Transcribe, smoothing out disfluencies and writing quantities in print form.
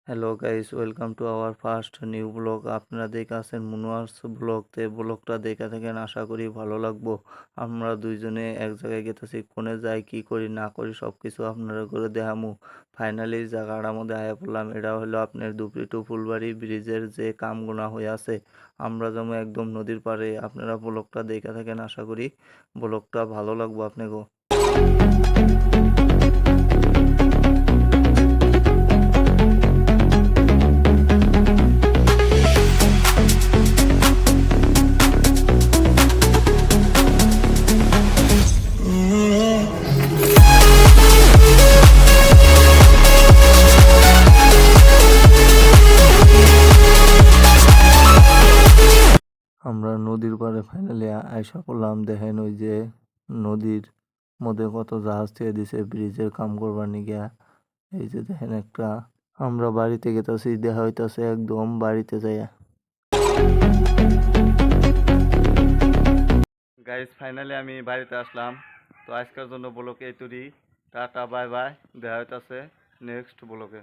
Hello guys, welcome to our first new blog. আপনারা দেখে আছেন মুনোয়ার্স ব্লগ। ব্লগটা দেখে থাকেন, আশা করি ভালো লাগবো। আমরা দুইজনে এক জায়গায় গেতেছি, কোনে যাই, কি করি না করি সব কিছু আপনারা করে দেখামু। ফাইনালি জায়গাটার মধ্যে আয়া পড়লাম। এটা হলো আপনার দুপরি টু ফুলবাড়ি ব্রিজের যে কামগুনা হয়ে আছে। আমরা যেমন একদম নদীর পাড়ে। আপনারা ব্লগটা দেখে থাকেন, আশা করি ব্লগটা ভালো লাগবো আপনাকে। আমরা নদীর পাড়ে ফাইনালি আইসা পড়লাম। দেখেন ওই যে নদীর মধ্যে কত জাহাজ ছেড়ে দিছে ব্রিজের কাম করবার নিগিয়া। এই যে দেখেন একটা, আমরা বাড়িতে গেতেছি, দেখা হইতাছে একদম বাড়িতে যাইয়া। গাইস, ফাইনালি আমি বাড়িতে আসলাম। তো আজকের জন্য ব্লকে এই তুরি। টাটা, বাই বাই, দেখা হইতাছে নেক্সট ব্লকে।